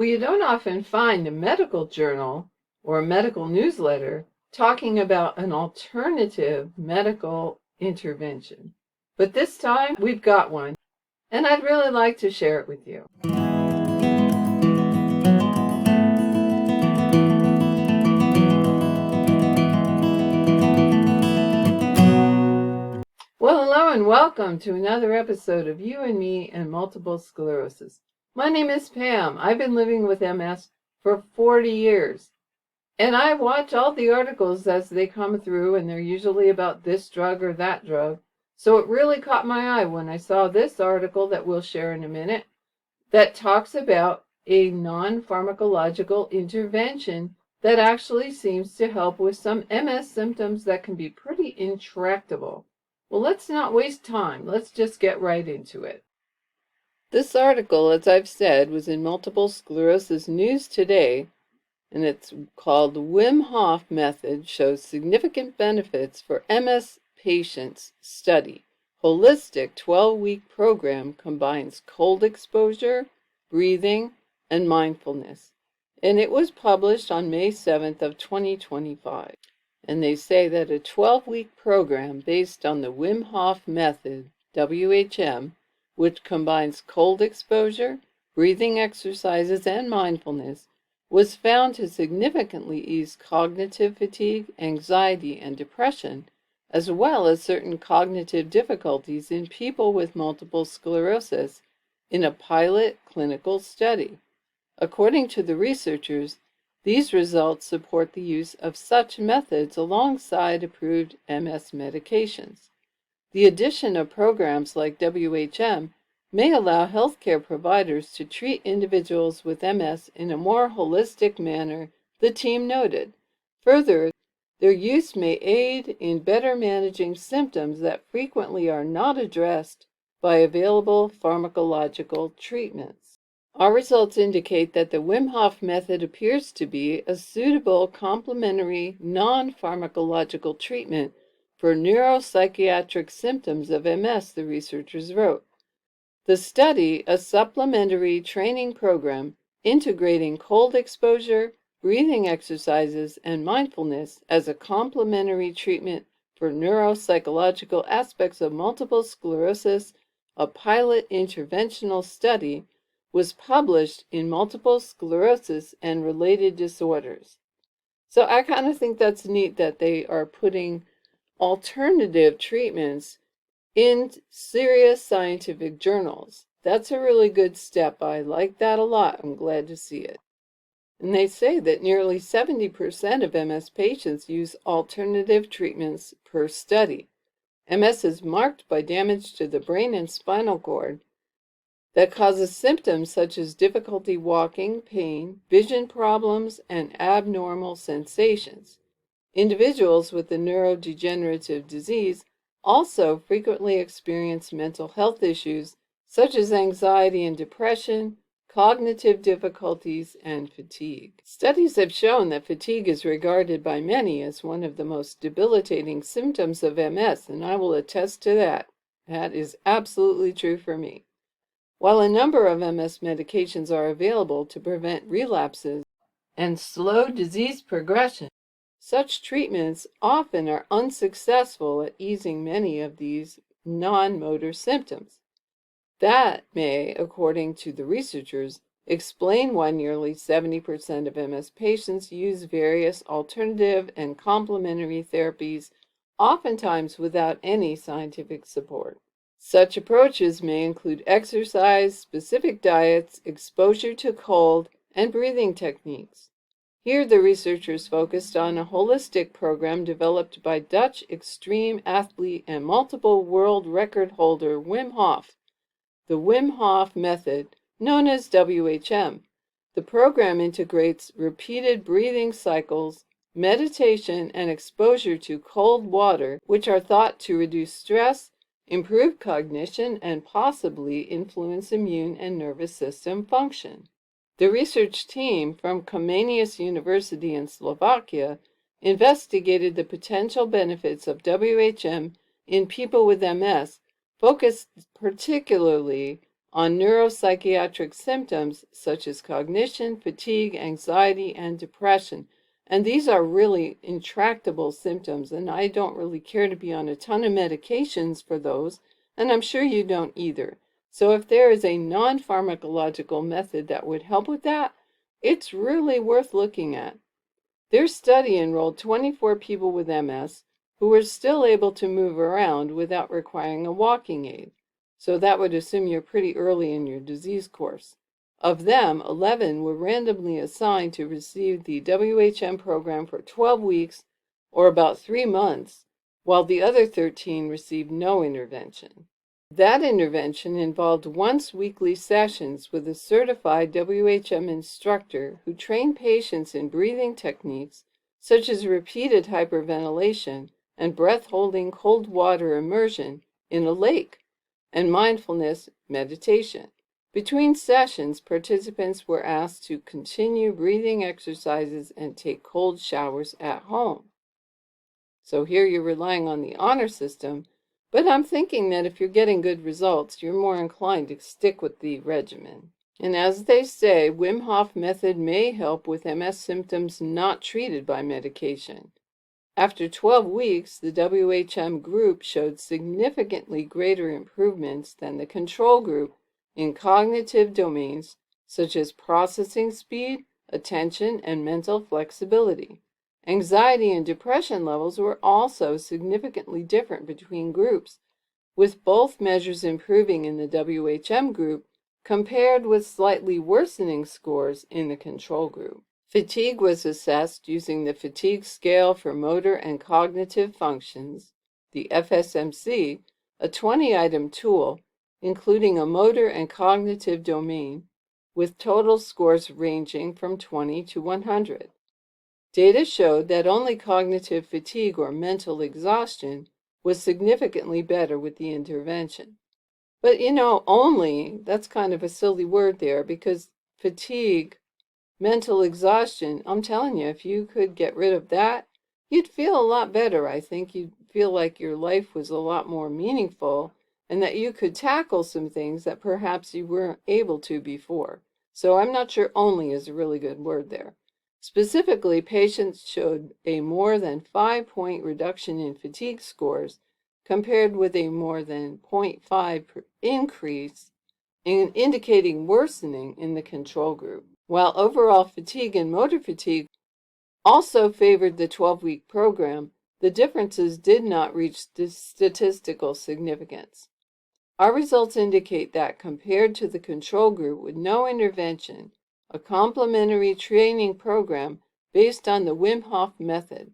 Well, you don't often find a medical journal or a medical newsletter talking about an alternative medical intervention. But this time we've got one, and I'd really like to share it with you. Well, hello and welcome to another episode of You and Me and Multiple Sclerosis. My name is Pam. I've been living with MS for 40 years. And I watch all the articles as they come through, and they're usually about this drug or that drug. So it really caught my eye when I saw this article that we'll share in a minute that talks about a non-pharmacological intervention that actually seems to help with some MS symptoms that can be pretty intractable. Well, let's not waste time. Let's just get right into it. This article, as I've said, was in Multiple Sclerosis News Today, and it's called Wim Hof Method Shows Significant Benefits for MS Patients Study. Holistic 12-week program combines cold exposure, breathing, and mindfulness. And it was published on May 7th of 2025. And they say that a 12-week program based on the Wim Hof Method, WHM, which combines cold exposure, breathing exercises, and mindfulness, was found to significantly ease cognitive fatigue, anxiety, and depression, as well as certain cognitive difficulties in people with multiple sclerosis in a pilot clinical study. According to the researchers, these results support the use of such methods alongside approved MS medications. The addition of programs like WHM may allow healthcare providers to treat individuals with MS in a more holistic manner, the team noted. Further, their use may aid in better managing symptoms that frequently are not addressed by available pharmacological treatments. Our results indicate that the Wim Hof method appears to be a suitable complementary non-pharmacological treatment for neuropsychiatric symptoms of MS, the researchers wrote. The study, a supplementary training program integrating cold exposure, breathing exercises, and mindfulness as a complementary treatment for neuropsychological aspects of multiple sclerosis, a pilot interventional study, was published in Multiple Sclerosis and Related Disorders. So I kind of think that's neat that they are putting alternative treatments in serious scientific journals. That's a really good step. I like that a lot. I'm glad to see it. And they say that nearly 70% of MS patients use alternative treatments per study. MS is marked by damage to the brain and spinal cord that causes symptoms such as difficulty walking, pain, vision problems, and abnormal sensations. Individuals with the neurodegenerative disease also frequently experience mental health issues such as anxiety and depression, cognitive difficulties, and fatigue. Studies have shown that fatigue is regarded by many as one of the most debilitating symptoms of MS, and I will attest to that. That is absolutely true for me. While a number of MS medications are available to prevent relapses and slow disease progression, such treatments often are unsuccessful at easing many of these non-motor symptoms. That may, according to the researchers, explain why nearly 70% of MS patients use various alternative and complementary therapies, oftentimes without any scientific support. Such approaches may include exercise, specific diets, exposure to cold, and breathing techniques. Here, the researchers focused on a holistic program developed by Dutch extreme athlete and multiple world record holder Wim Hof, the Wim Hof Method, known as WHM. The program integrates repeated breathing cycles, meditation, and exposure to cold water, which are thought to reduce stress, improve cognition, and possibly influence immune and nervous system function. The research team from Comenius University in Slovakia investigated the potential benefits of WHM in people with MS, focused particularly on neuropsychiatric symptoms such as cognition, fatigue, anxiety, and depression. And these are really intractable symptoms, and I don't really care to be on a ton of medications for those, and I'm sure you don't either. So if there is a non-pharmacological method that would help with that, it's really worth looking at. Their study enrolled 24 people with MS who were still able to move around without requiring a walking aid. So that would assume you're pretty early in your disease course. Of them, 11 were randomly assigned to receive the WHM program for 12 weeks, or about 3 months, while the other 13 received no intervention. That intervention involved once-weekly sessions with a certified WHM instructor who trained patients in breathing techniques such as repeated hyperventilation and breath-holding cold water immersion in a lake, and mindfulness meditation. Between sessions, participants were asked to continue breathing exercises and take cold showers at home. So here you're relying on the honor system, but I'm thinking that if you're getting good results, you're more inclined to stick with the regimen. And as they say, Wim Hof Method may help with MS symptoms not treated by medication. After 12 weeks, the WHM group showed significantly greater improvements than the control group in cognitive domains such as processing speed, attention, and mental flexibility. Anxiety and depression levels were also significantly different between groups, with both measures improving in the WHM group compared with slightly worsening scores in the control group. Fatigue was assessed using the Fatigue Scale for Motor and Cognitive Functions, the FSMC, a 20-item tool including a motor and cognitive domain, with total scores ranging from 20 to 100. Data showed that only cognitive fatigue or mental exhaustion was significantly better with the intervention. But only, that's kind of a silly word there, because fatigue, mental exhaustion, I'm telling you, if you could get rid of that, you'd feel a lot better. I think you'd feel like your life was a lot more meaningful and that you could tackle some things that perhaps you weren't able to before. So I'm not sure only is a really good word there. Specifically, patients showed a more than 5-point reduction in fatigue scores compared with a more than 0.5 increase, indicating worsening in the control group. While overall fatigue and motor fatigue also favored the 12-week program, the differences did not reach statistical significance. Our results indicate that compared to the control group with no intervention, a complementary training program based on the Wim Hof Method,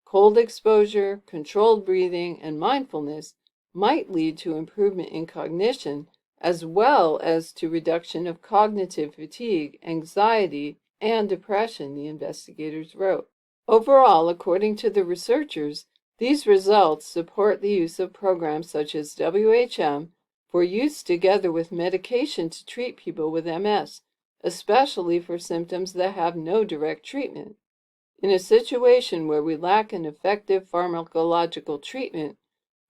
cold exposure, controlled breathing, and mindfulness might lead to improvement in cognition as well as to reduction of cognitive fatigue, anxiety, and depression, the investigators wrote. Overall, according to the researchers, these results support the use of programs such as WHM for use together with medication to treat people with MS, especially for symptoms that have no direct treatment. In a situation where we lack an effective pharmacological treatment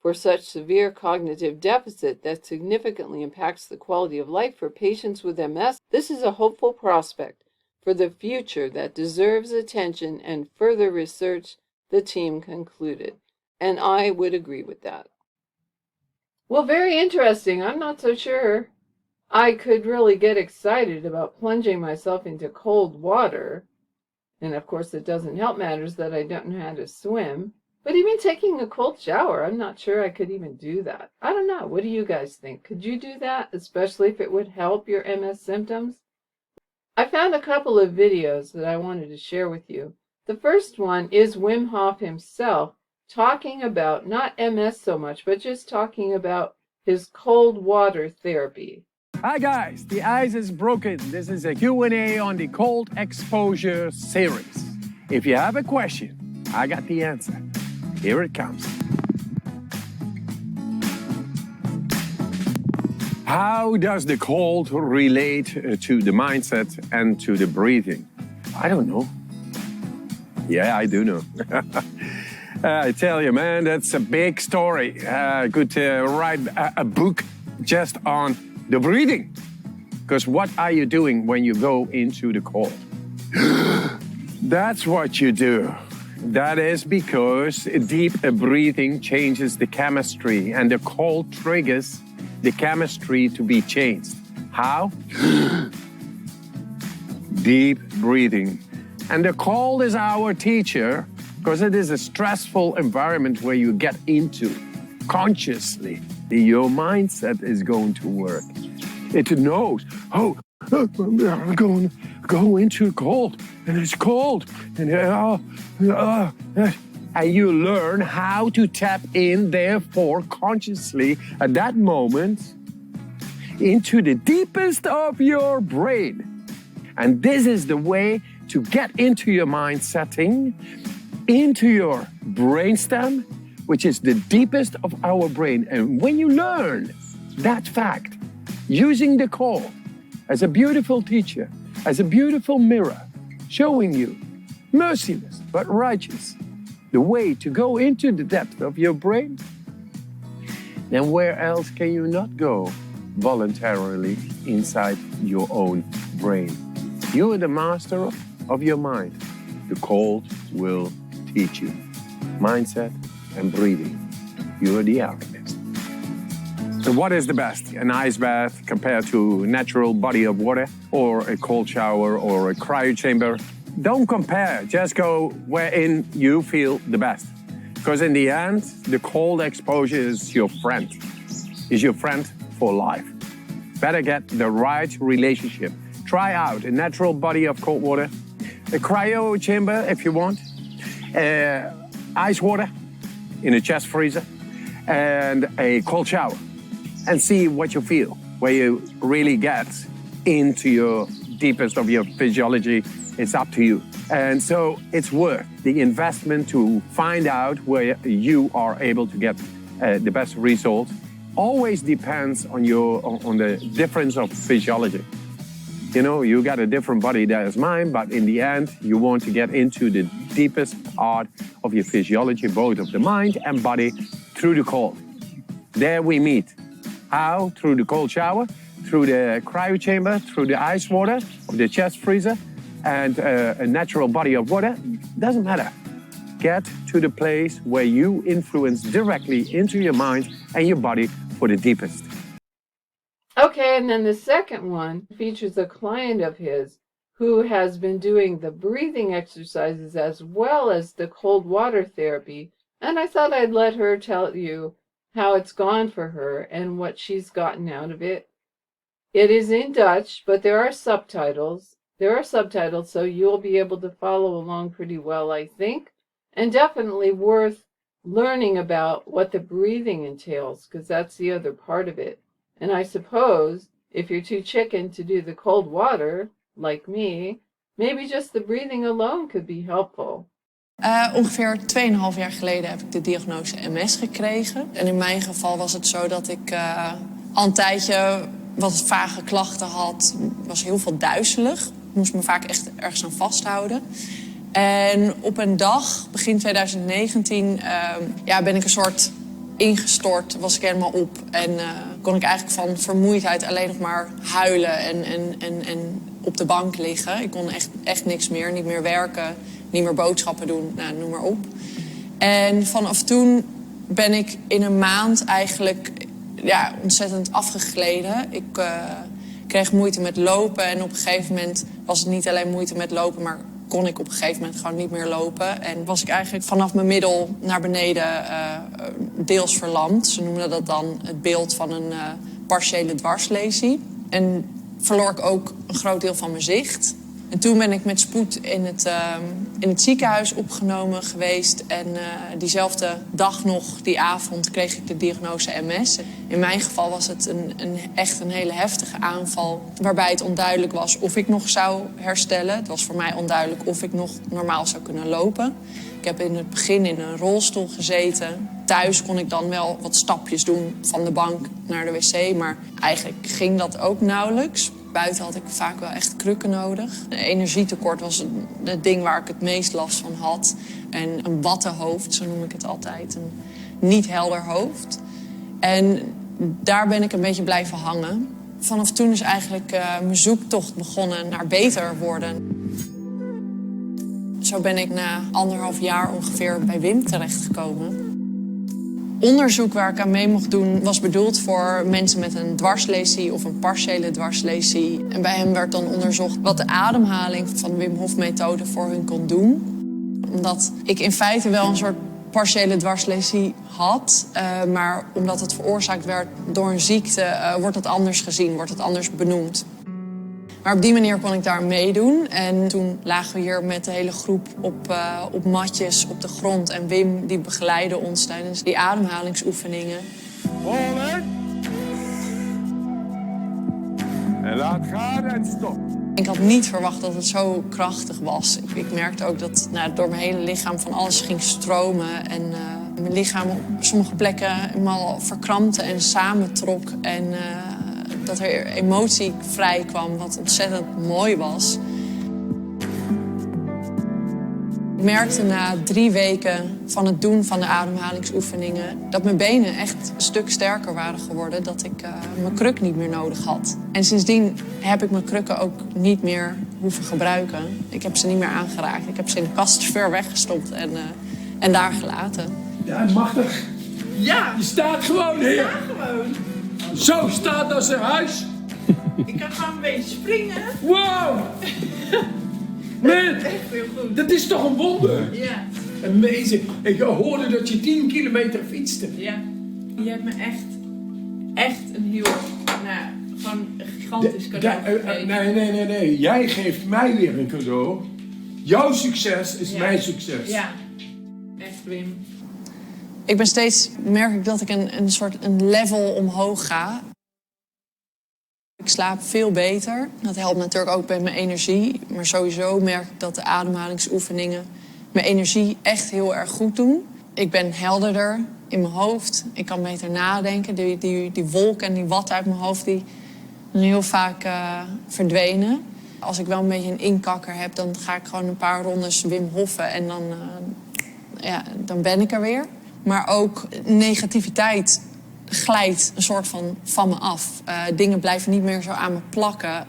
for such severe cognitive deficit that significantly impacts the quality of life for patients with MS, this is a hopeful prospect for the future that deserves attention and further research, the team concluded. And I would agree with that. Well, very interesting. I'm not so sure I could really get excited about plunging myself into cold water. And of course, it doesn't help matters that I don't know how to swim. But even taking a cold shower, I'm not sure I could even do that. I don't know. What do you guys think? Could you do that, especially if it would help your MS symptoms? I found a couple of videos that I wanted to share with you. The first one is Wim Hof himself talking about not MS so much, but just talking about his cold water therapy. Hi guys, the ice is broken. This is a Q&A on the cold exposure series. If you have a question, I got the answer. Here it comes. How does the cold relate to the mindset and to the breathing? I don't know. Yeah, I do know. I tell you, man, that's a big story. I could write a book just on the breathing. Because what are you doing when you go into the cold? That's what you do. That is because deep breathing changes the chemistry, and the cold triggers the chemistry to be changed. How? Deep breathing. And the cold is our teacher because it is a stressful environment where you get into consciously. Your mindset is going to work. It knows, I'm going to go into cold, and it's cold, and you learn how to tap in, therefore, consciously at that moment into the deepest of your brain. And this is the way to get into your mind setting, into your brainstem, which is the deepest of our brain. And when you learn that fact, using the cold as a beautiful teacher, as a beautiful mirror, showing you, merciless but righteous, the way to go into the depth of your brain, then where else can you not go voluntarily inside your own brain? You are the master of your mind. The cold will teach you. Mindset and breathing. You are the alchemist. So what is the best? An ice bath compared to a natural body of water, or a cold shower, or a cryo chamber? Don't compare, just go wherein you feel the best. Because in the end, the cold exposure is your friend. Is your friend for life. Better get the right relationship. Try out a natural body of cold water, a cryo chamber if you want, ice water in a chest freezer, and a cold shower. And see what you feel, where you really get into your deepest of your physiology. It's up to you. And so it's worth the investment to find out where you are able to get the best result. Always depends on the difference of physiology. You know, you got a different body than mine, but in the end, you want to get into the deepest part of your physiology, both of the mind and body, through the cold. There we meet. How? Through the cold shower, through the cryo chamber, through the ice water, or the chest freezer, and a natural body of water. Doesn't matter. Get to the place where you influence directly into your mind and your body for the deepest. Okay, and then the second one features a client of his who has been doing the breathing exercises as well as the cold water therapy. And I thought I'd let her tell you how it's gone for her and what she's gotten out of it. It is in Dutch, but there are subtitles. So you'll be able to follow along pretty well, I think. And definitely worth learning about what the breathing entails, because that's the other part of it. And I suppose if you're too chicken to do the cold water, like me, maybe just the breathing alone could be helpful. Ongeveer 2,5 jaar geleden heb ik de diagnose MS gekregen. En in mijn geval was het zo dat ik al een tijdje wat vage klachten had. Was heel veel duizelig. Ik moest me vaak echt ergens aan vasthouden. En op een dag, begin 2019, ben ik een soort ingestort. Was ik helemaal op. En kon ik eigenlijk van vermoeidheid alleen nog maar huilen en op de bank liggen. Ik kon echt niks meer. Niet meer werken, niet meer boodschappen doen, noem maar op. En vanaf toen ben ik in een maand eigenlijk ontzettend afgegleden. Ik kreeg moeite met lopen en op een gegeven moment was het niet alleen moeite met lopen, maar kon ik op een gegeven moment gewoon niet meer lopen. En was ik eigenlijk vanaf mijn middel naar beneden deels verlamd. Ze noemden dat dan het beeld van een partiële dwarslesie. En verloor ik ook een groot deel van mijn zicht. En toen ben ik met spoed in het ziekenhuis opgenomen geweest. En diezelfde dag nog, die avond, kreeg ik de diagnose MS. In mijn geval was het echt een hele heftige aanval, waarbij het onduidelijk was of ik nog zou herstellen. Het was voor mij onduidelijk of ik nog normaal zou kunnen lopen. Ik heb in het begin in een rolstoel gezeten. Thuis kon ik dan wel wat stapjes doen van de bank naar de wc, maar eigenlijk ging dat ook nauwelijks. Buiten had ik vaak wel echt krukken nodig. Een energietekort was het ding waar ik het meest last van had. En een wattenhoofd, zo noem ik het altijd. Een niet helder hoofd. En daar ben ik een beetje blijven hangen. Vanaf toen is eigenlijk mijn zoektocht begonnen naar beter worden. Zo ben ik na 1,5 jaar ongeveer bij Wim terechtgekomen. Onderzoek waar ik aan mee mocht doen was bedoeld voor mensen met een dwarslesie of een partiële dwarslesie. En bij hem werd dan onderzocht wat de ademhaling van de Wim Hof Methode voor hun kon doen. Omdat ik in feite wel een soort partiële dwarslesie had, maar omdat het veroorzaakt werd door een ziekte, wordt het anders gezien, wordt het anders benoemd. Maar op die manier kon ik daar meedoen. En toen lagen we hier met de hele groep op matjes op de grond. En Wim die begeleidde ons tijdens die ademhalingsoefeningen. Volgen. En laat gaan en stop. Ik had niet verwacht dat het zo krachtig was. Ik merkte ook dat door mijn hele lichaam van alles ging stromen. En mijn lichaam op sommige plekken helemaal verkrampte en samentrok. En dat er emotie vrij kwam, wat ontzettend mooi was. Ik merkte na 3 weken van het doen van de ademhalingsoefeningen dat mijn benen echt een stuk sterker waren geworden, dat ik mijn kruk niet meer nodig had. En sindsdien heb ik mijn krukken ook niet meer hoeven gebruiken. Ik heb ze niet meer aangeraakt. Ik heb ze in de kast ver weggestopt en daar gelaten. Ja, machtig. Ja, Je staat gewoon hier. ja, gewoon. Zo staat als een huis. Ik kan gewoon een beetje springen. Wow. Man, Echt heel goed. dat is toch een wonder? Ja, Amazing. Ik hoorde dat je 10 kilometer fietste. ja. Je hebt me echt een heel, gewoon een gigantisch cadeau gegeven. Nee. Jij geeft mij weer een cadeau. Jouw succes is Ja. mijn succes. Ja, echt Wim. Ik ben steeds, merk ik dat ik een level omhoog ga. Ik slaap veel beter. Dat helpt natuurlijk ook bij mijn energie. Maar sowieso merk ik dat de ademhalingsoefeningen mijn energie echt heel erg goed doen. Ik ben helderder in mijn hoofd. Ik kan beter nadenken. Die wolk en die wat uit mijn hoofd die zijn heel vaak verdwenen. Als ik wel een beetje een inkakker heb, dan ga ik gewoon een paar rondes Wim Hoffen en dan ben ik er weer. Maar ook negativiteit glijdt een soort van me af. Dingen blijven niet meer zo aan me plakken.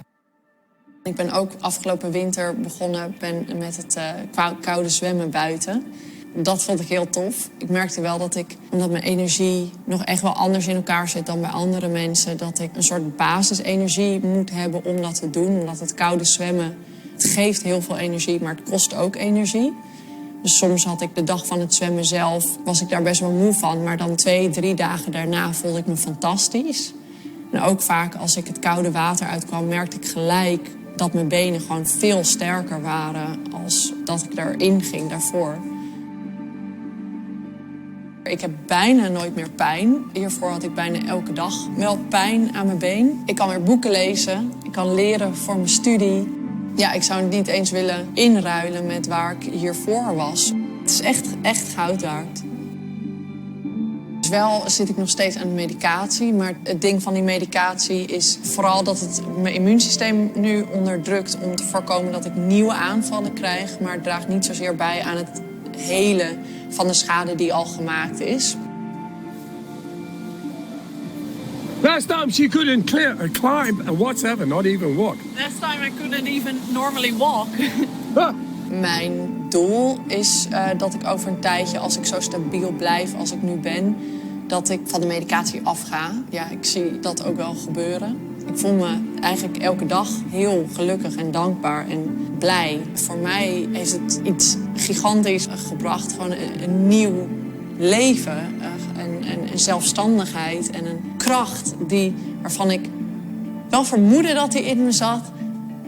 Ik ben ook afgelopen winter begonnen met het koude zwemmen buiten. Dat vond ik heel tof. Ik merkte wel dat omdat mijn energie nog echt wel anders in elkaar zit dan bij andere mensen, dat ik een soort basisenergie moet hebben om dat te doen. Omdat het koude zwemmen, het geeft heel veel energie, maar het kost ook energie. Dus soms had ik de dag van het zwemmen zelf, was ik daar best wel moe van. Maar dan 2, 3 dagen daarna voelde ik me fantastisch. En ook vaak als ik het koude water uitkwam, merkte ik gelijk dat mijn benen gewoon veel sterker waren als dat ik erin ging daarvoor. Ik heb bijna nooit meer pijn. Hiervoor had ik bijna elke dag wel pijn aan mijn been. Ik kan weer boeken lezen. Ik kan leren voor mijn studie. Ja, ik zou het niet eens willen inruilen met waar ik hiervoor was. Het is echt goud waard. Dus wel zit ik nog steeds aan de medicatie. Maar het ding van die medicatie is vooral dat het mijn immuunsysteem nu onderdrukt om te voorkomen dat ik nieuwe aanvallen krijg. Maar het draagt niet zozeer bij aan het helen van de schade die al gemaakt is. Last time she couldn't climb and whatsoever, not even walk. Last time I couldn't even normally walk. Ah. Mijn doel is dat ik over een tijdje, als ik zo stabiel blijf als ik nu ben, dat ik van de medicatie afga. Ja, ik zie dat ook wel gebeuren. Ik voel me eigenlijk elke dag heel gelukkig en dankbaar en blij. Voor mij heeft het iets gigantisch gebracht. Gewoon een nieuw leven, een zelfstandigheid en een kracht waarvan ik wel vermoedde dat die in me zat.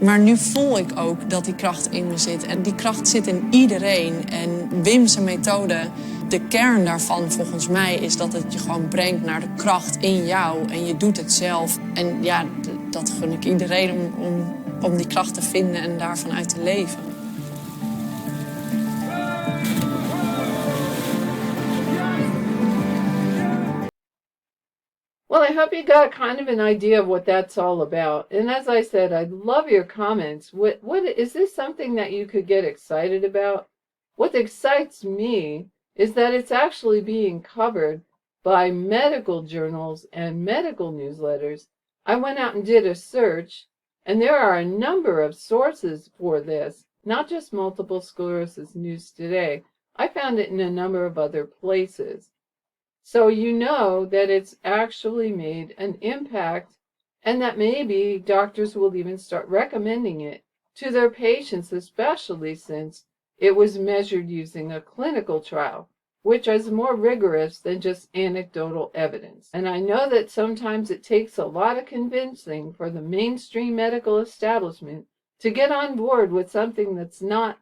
Maar nu voel ik ook dat die kracht in me zit. En die kracht zit in iedereen. En Wim's methode, de kern daarvan volgens mij is dat het je gewoon brengt naar de kracht in jou. En je doet het zelf. En ja, dat gun ik iedereen om die kracht te vinden en daarvan uit te leven. Well, I hope you got kind of an idea of what that's all about. And as I said, I love your comments. What is this something that you could get excited about? What excites me is that it's actually being covered by medical journals and medical newsletters I went out and did a search, and there are a number of sources for this, not just Multiple Sclerosis News Today. I found it in a number of other places. So you know that it's actually made an impact, and that maybe doctors will even start recommending it to their patients, especially since it was measured using a clinical trial, which is more rigorous than just anecdotal evidence. And I know that sometimes it takes a lot of convincing for the mainstream medical establishment to get on board with something that's not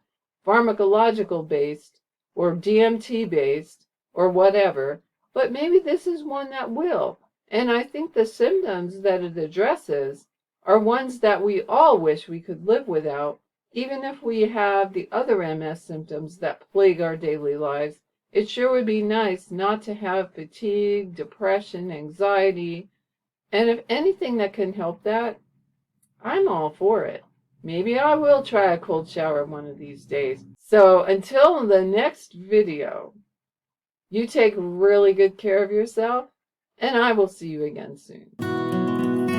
pharmacological based or DMT based or whatever, but maybe this is one that will. And I think the symptoms that it addresses are ones that we all wish we could live without, even if we have the other MS symptoms that plague our daily lives. It sure would be nice not to have fatigue, depression, anxiety, and if anything that can help that, I'm all for it. Maybe I will try a cold shower one of these days. So until the next video, you take really good care of yourself, and I will see you again soon.